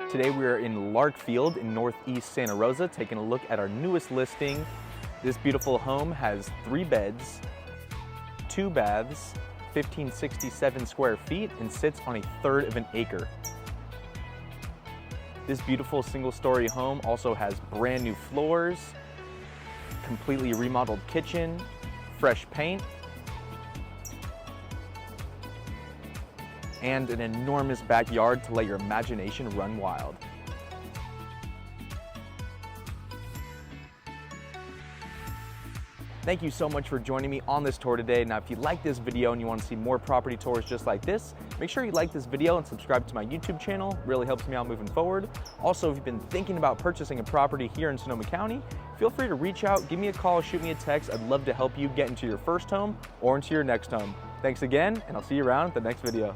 Today we are in Larkfield in northeast Santa Rosa taking a look at our newest listing. This beautiful home has 3 beds, 2 baths, 1,567 square feet, and sits on 1/3 of an acre. This beautiful single-story home also has brand new floors, completely remodeled kitchen, fresh paint, and an enormous backyard to let your imagination run wild. Thank you so much for joining me on this tour today. Now, if you like this video and you want to see more property tours just like this, make sure you like this video and subscribe to my YouTube channel. It really helps me out moving forward. Also, if you've been thinking about purchasing a property here in Sonoma County, feel free to reach out, give me a call, shoot me a text. I'd love to help you get into your first home or into your next home. Thanks again, and I'll see you around at the next video.